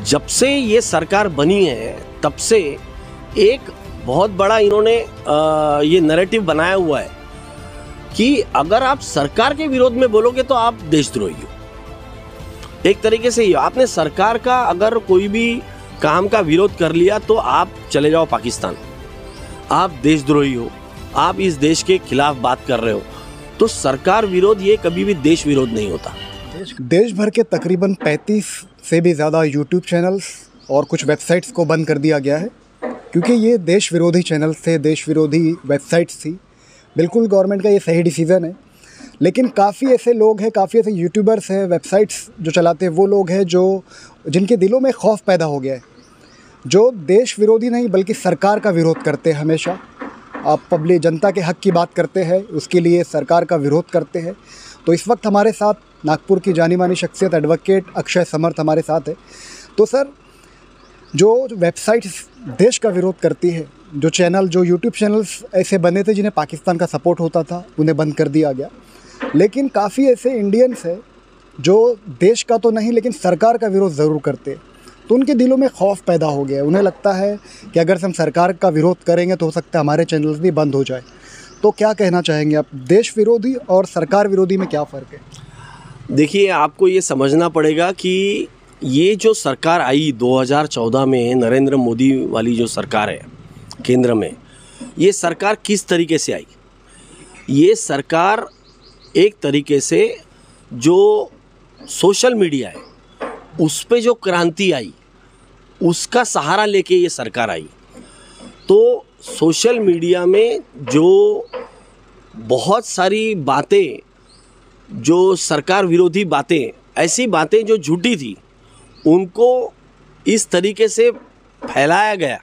जब से ये सरकार बनी है तब से एक बहुत बड़ा इन्होंने ये नैरेटिव बनाया हुआ है कि अगर आप सरकार के विरोध में बोलोगे तो आप देशद्रोही हो। एक तरीके से ये आपने सरकार का अगर कोई भी काम का विरोध कर लिया तो आप चले जाओ पाकिस्तान, आप देशद्रोही हो, आप इस देश के खिलाफ बात कर रहे हो। तो सरकार विरोध ये कभी भी देश विरोध नहीं होता। देश भर के तकरीबन 35 से भी ज़्यादा यूट्यूब चैनल्स और कुछ वेबसाइट्स को बंद कर दिया गया है क्योंकि ये देश विरोधी चैनल्स थे, देश विरोधी वेबसाइट्स थी। बिल्कुल गवर्नमेंट का ये सही डिसीज़न है, लेकिन काफ़ी ऐसे लोग हैं, काफ़ी ऐसे यूट्यूबर्स हैं, वेबसाइट्स जो चलाते हैं वो लोग हैं जिनके दिलों में खौफ पैदा हो गया है, जो देश विरोधी नहीं बल्कि सरकार का विरोध करते हैं। हमेशा आप पब्लिक जनता के हक़ की बात करते हैं, उसके लिए सरकार का विरोध करते हैं। तो इस वक्त हमारे साथ नागपुर की जानी मानी शख्सियत एडवोकेट अक्षय समर्थ हमारे साथ है। तो सर, जो वेबसाइट्स देश का विरोध करती है, जो चैनल, जो यूट्यूब चैनल्स ऐसे बने थे जिन्हें पाकिस्तान का सपोर्ट होता था, उन्हें बंद कर दिया गया, लेकिन काफ़ी ऐसे इंडियंस हैं जो देश का तो नहीं लेकिन सरकार का विरोध ज़रूर करते हैं। तो उनके दिलों में खौफ पैदा हो गया है। उन्हें लगता है कि अगर हम सरकार का विरोध करेंगे तो हो सकता है हमारे चैनल्स भी बंद हो जाए। तो क्या कहना चाहेंगे आप, देश विरोधी और सरकार विरोधी में क्या फ़र्क है? देखिए, आपको ये समझना पड़ेगा कि ये जो सरकार आई 2014 में, नरेंद्र मोदी वाली जो सरकार है केंद्र में, ये सरकार किस तरीके से आई? ये सरकार एक तरीके से जो सोशल मीडिया है उस पे जो क्रांति आई उसका सहारा लेके ये सरकार आई। तो सोशल मीडिया में जो बहुत सारी बातें, जो सरकार विरोधी बातें, ऐसी बातें जो झूठी थी, उनको इस तरीके से फैलाया गया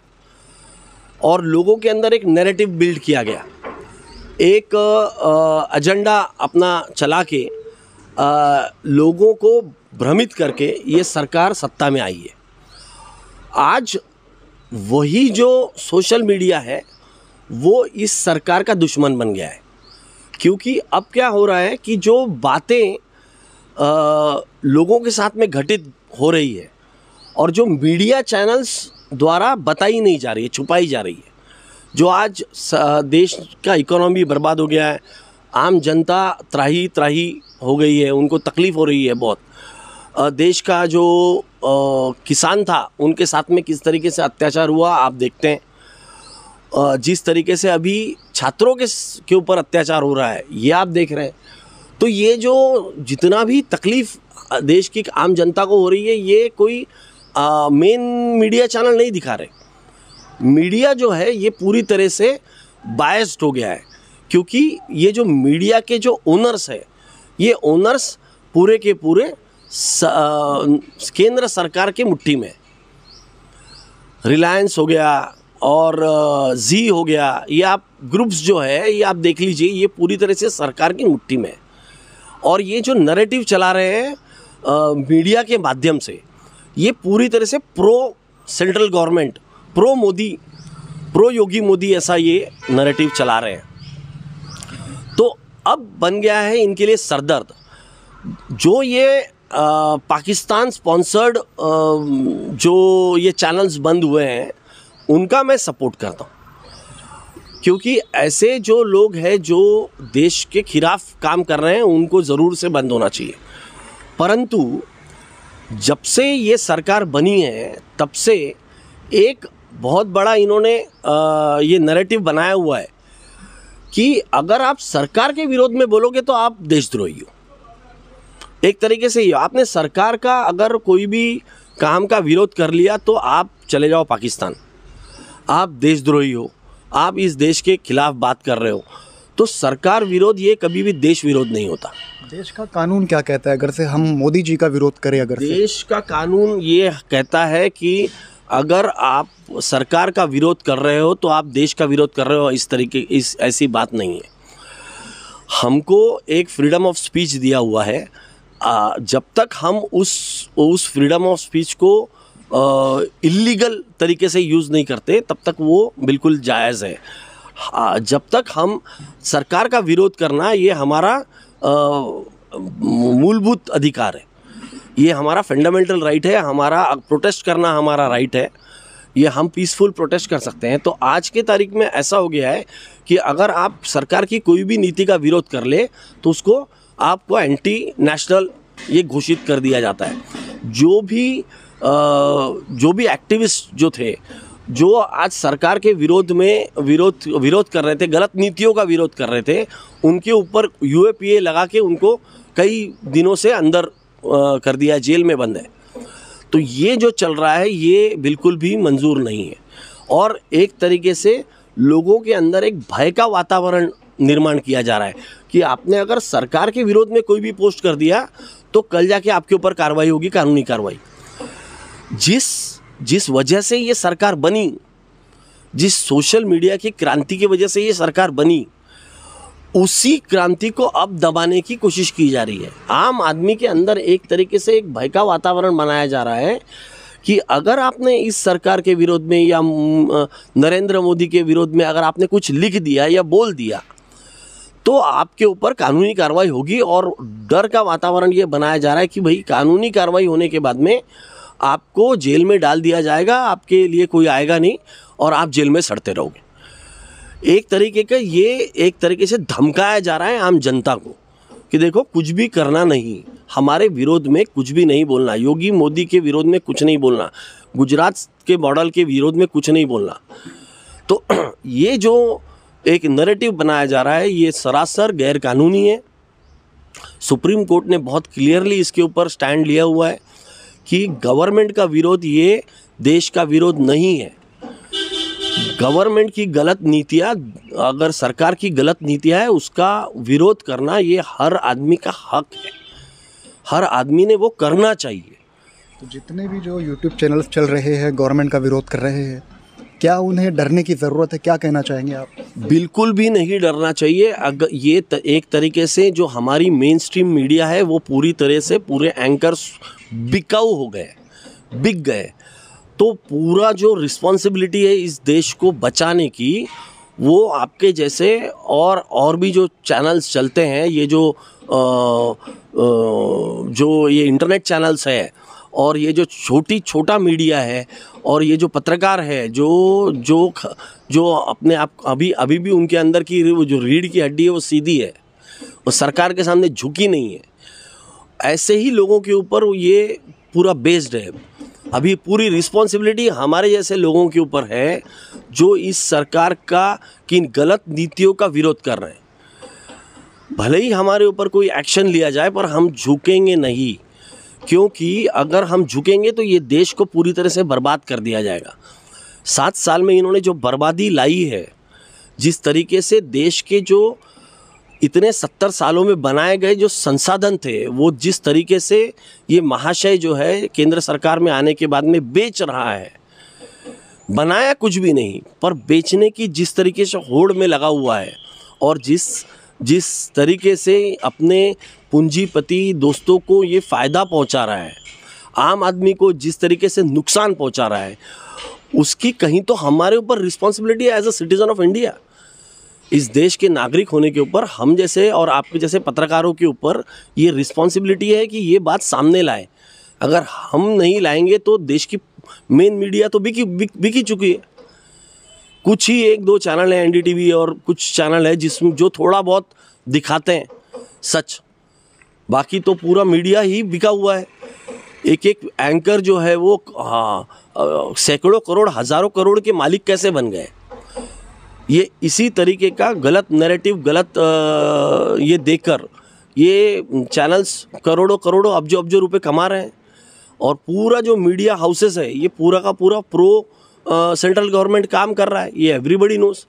और लोगों के अंदर एक नैरेटिव बिल्ड किया गया, एक एजेंडा अपना चला के लोगों को भ्रमित करके ये सरकार सत्ता में आई है। आज वही जो सोशल मीडिया है वो इस सरकार का दुश्मन बन गया है, क्योंकि अब क्या हो रहा है कि जो बातें लोगों के साथ में घटित हो रही है और जो मीडिया चैनल्स द्वारा बताई नहीं जा रही है, छुपाई जा रही है, जो आज देश का इकोनॉमी बर्बाद हो गया है, आम जनता त्राही त्राही हो गई है, उनको तकलीफ़ हो रही है बहुत। देश का जो किसान था उनके साथ में किस तरीके से अत्याचार हुआ आप देखते हैं। जिस तरीके से अभी छात्रों के ऊपर अत्याचार हो रहा है ये आप देख रहे हैं। तो ये जो जितना भी तकलीफ़ देश की आम जनता को हो रही है, ये कोई मेन मीडिया चैनल नहीं दिखा रहे। मीडिया जो है ये पूरी तरह से बायस्ड हो गया है, क्योंकि ये जो मीडिया के जो ओनर्स है, ये ओनर्स पूरे के पूरे केंद्र सरकार की मुट्ठी में। रिलायंस हो गया और जी हो गया, ये आप ग्रुप्स जो है ये आप देख लीजिए, ये पूरी तरह से सरकार की मुट्ठी में है। और ये जो नैरेटिव चला रहे हैं मीडिया के माध्यम से, ये पूरी तरह से pro central government, pro Modi, pro Yogi Modi ऐसा ये नैरेटिव चला रहे हैं। तो अब बन गया है इनके लिए सरदर्द। जो ये पाकिस्तान स्पॉन्सर्ड जो ये चैनल्स बंद हुए हैं उनका मैं सपोर्ट करता हूँ, क्योंकि ऐसे जो लोग हैं जो देश के खिलाफ काम कर रहे हैं उनको ज़रूर से बंद होना चाहिए। परंतु जब से ये सरकार बनी है तब से एक बहुत बड़ा इन्होंने ये नैरेटिव बनाया हुआ है कि अगर आप सरकार के विरोध में बोलोगे तो आप देशद्रोही हो। एक तरीके से ये आपने सरकार का अगर कोई भी काम का विरोध कर लिया तो आप चले जाओ पाकिस्तान, आप देशद्रोही हो, आप इस देश के खिलाफ बात कर रहे हो। तो सरकार विरोध ये कभी भी देश विरोध नहीं होता। देश का कानून क्या कहता है अगर से हम मोदी जी का विरोध करें? अगर देश का कानून ये कहता है कि अगर आप सरकार का विरोध कर रहे हो तो आप देश का विरोध कर रहे हो, इस तरीके ऐसी बात नहीं है। हमको एक फ्रीडम ऑफ स्पीच दिया हुआ है। जब तक हम उस फ्रीडम ऑफ स्पीच को इल्लीगल तरीके से यूज़ नहीं करते तब तक वो बिल्कुल जायज़ है। जब तक हम सरकार का विरोध करना ये हमारा मूलभूत अधिकार है। ये हमारा फंडामेंटल राइट है, हमारा प्रोटेस्ट करना हमारा राइट है, ये हम पीसफुल प्रोटेस्ट कर सकते हैं। तो आज के तारीख में ऐसा हो गया है कि अगर आप सरकार की कोई भी नीति का विरोध कर ले तो उसको आपको एंटी नेशनल ये घोषित कर दिया जाता है। जो भी एक्टिविस्ट जो थे, जो आज सरकार के विरोध कर रहे थे, गलत नीतियों का विरोध कर रहे थे, उनके ऊपर यूएपीए लगा के उनको कई दिनों से अंदर कर दिया, जेल में बंद है। तो ये जो चल रहा है ये बिल्कुल भी मंजूर नहीं है और एक तरीके से लोगों के अंदर एक भय का वातावरण निर्माण किया जा रहा है कि आपने अगर सरकार के विरोध में कोई भी पोस्ट कर दिया तो कल जाके आपके ऊपर कार्रवाई होगी, कानूनी कार्रवाई। जिस वजह से ये सरकार बनी, जिस सोशल मीडिया की क्रांति की वजह से ये सरकार बनी, उसी क्रांति को अब दबाने की कोशिश की जा रही है। आम आदमी के अंदर एक तरीके से एक भय का वातावरण बनाया जा रहा है कि अगर आपने इस सरकार के विरोध में या नरेंद्र मोदी के विरोध में अगर आपने कुछ लिख दिया या बोल दिया तो आपके ऊपर कानूनी कार्रवाई होगी। और डर का वातावरण ये बनाया जा रहा है कि भाई कानूनी कार्रवाई होने के बाद में आपको जेल में डाल दिया जाएगा, आपके लिए कोई आएगा नहीं और आप जेल में सड़ते रहोगे। एक तरीके से धमकाया जा रहा है आम जनता को कि देखो कुछ भी करना नहीं, हमारे विरोध में कुछ भी नहीं बोलना, योगी मोदी के विरोध में कुछ नहीं बोलना, गुजरात के मॉडल के विरोध में कुछ नहीं बोलना। तो ये जो एक नैरेटिव बनाया जा रहा है ये सरासर गैर कानूनी है। सुप्रीम कोर्ट ने बहुत क्लियरली इसके ऊपर स्टैंड लिया हुआ है कि गवर्नमेंट का विरोध ये देश का विरोध नहीं है। गवर्नमेंट की गलत नीतियाँ, अगर सरकार की गलत नीतियाँ है उसका विरोध करना ये हर आदमी का हक है, हर आदमी ने वो करना चाहिए। तो जितने भी जो यूट्यूब चैनल्स चल रहे हैं गवर्नमेंट का विरोध कर रहे हैं, क्या उन्हें डरने की ज़रूरत है? क्या कहना चाहेंगे आप? बिल्कुल भी नहीं डरना चाहिए। अगर ये एक तरीके से जो हमारी मेन स्ट्रीम मीडिया है वो पूरी तरह से पूरे एंकर्स बिकाऊ हो गए, बिक गए। तो पूरा जो रिस्पॉन्सिबिलिटी है इस देश को बचाने की वो आपके जैसे और भी जो चैनल्स चलते हैं, ये जो ये इंटरनेट चैनल्स है और ये जो छोटा मीडिया है और ये जो पत्रकार है जो अपने आप अभी भी उनके अंदर की जो रीढ़ की हड्डी है वो सीधी है, वो सरकार के सामने झुकी नहीं है। ऐसे ही लोगों के ऊपर ये पूरा बेस्ड है। अभी पूरी रिस्पॉन्सिबिलिटी हमारे जैसे लोगों के ऊपर है जो इस सरकार की गलत नीतियों का विरोध कर रहे हैं। भले ही हमारे ऊपर कोई एक्शन लिया जाए पर हम झुकेंगे नहीं, क्योंकि अगर हम झुकेंगे तो ये देश को पूरी तरह से बर्बाद कर दिया जाएगा। 7 साल में इन्होंने जो बर्बादी लाई है, जिस तरीके से देश के जो इतने 70 सालों में बनाए गए जो संसाधन थे वो जिस तरीके से ये महाशय जो है केंद्र सरकार में आने के बाद में बेच रहा है, बनाया कुछ भी नहीं पर बेचने की जिस तरीके से होड़ में लगा हुआ है और जिस तरीके से अपने पूंजीपति दोस्तों को ये फ़ायदा पहुंचा रहा है, आम आदमी को जिस तरीके से नुकसान पहुंचा रहा है, उसकी कहीं तो हमारे ऊपर रिस्पॉन्सिबिलिटी है as a citizen of India. इस देश के नागरिक होने के ऊपर हम जैसे और आपके जैसे पत्रकारों के ऊपर ये रिस्पॉन्सिबिलिटी है कि ये बात सामने लाए। अगर हम नहीं लाएंगे तो देश की मेन मीडिया तो बिकी चुकी है। कुछ ही 1-2 चैनल है, एनडीटीवी और कुछ चैनल है जिसमें जो थोड़ा बहुत दिखाते हैं सच, बाकी तो पूरा मीडिया ही बिका हुआ है। एक एंकर जो है वो सैकड़ों करोड़, हज़ारों करोड़ के मालिक कैसे बन गए? ये इसी तरीके का गलत नैरेटिव, गलत ये देकर ये चैनल्स करोड़ों अब्जो रुपए कमा रहे हैं। और पूरा जो मीडिया हाउसेस है ये पूरा का पूरा प्रो सेंट्रल गवर्नमेंट काम कर रहा है, ये एवरीबडी नोस,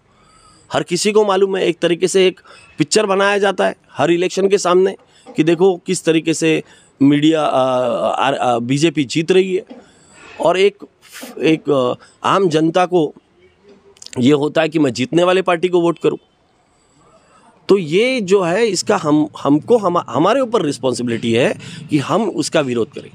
हर किसी को मालूम है। एक तरीके से एक पिक्चर बनाया जाता है हर इलेक्शन के सामने कि देखो किस तरीके से मीडिया बीजेपी जीत रही है। और एक आम जनता को ये होता है कि मैं जीतने वाले पार्टी को वोट करूं। तो ये जो है इसका हमारे ऊपर रिस्पॉन्सिबिलिटी है कि हम उसका विरोध करें।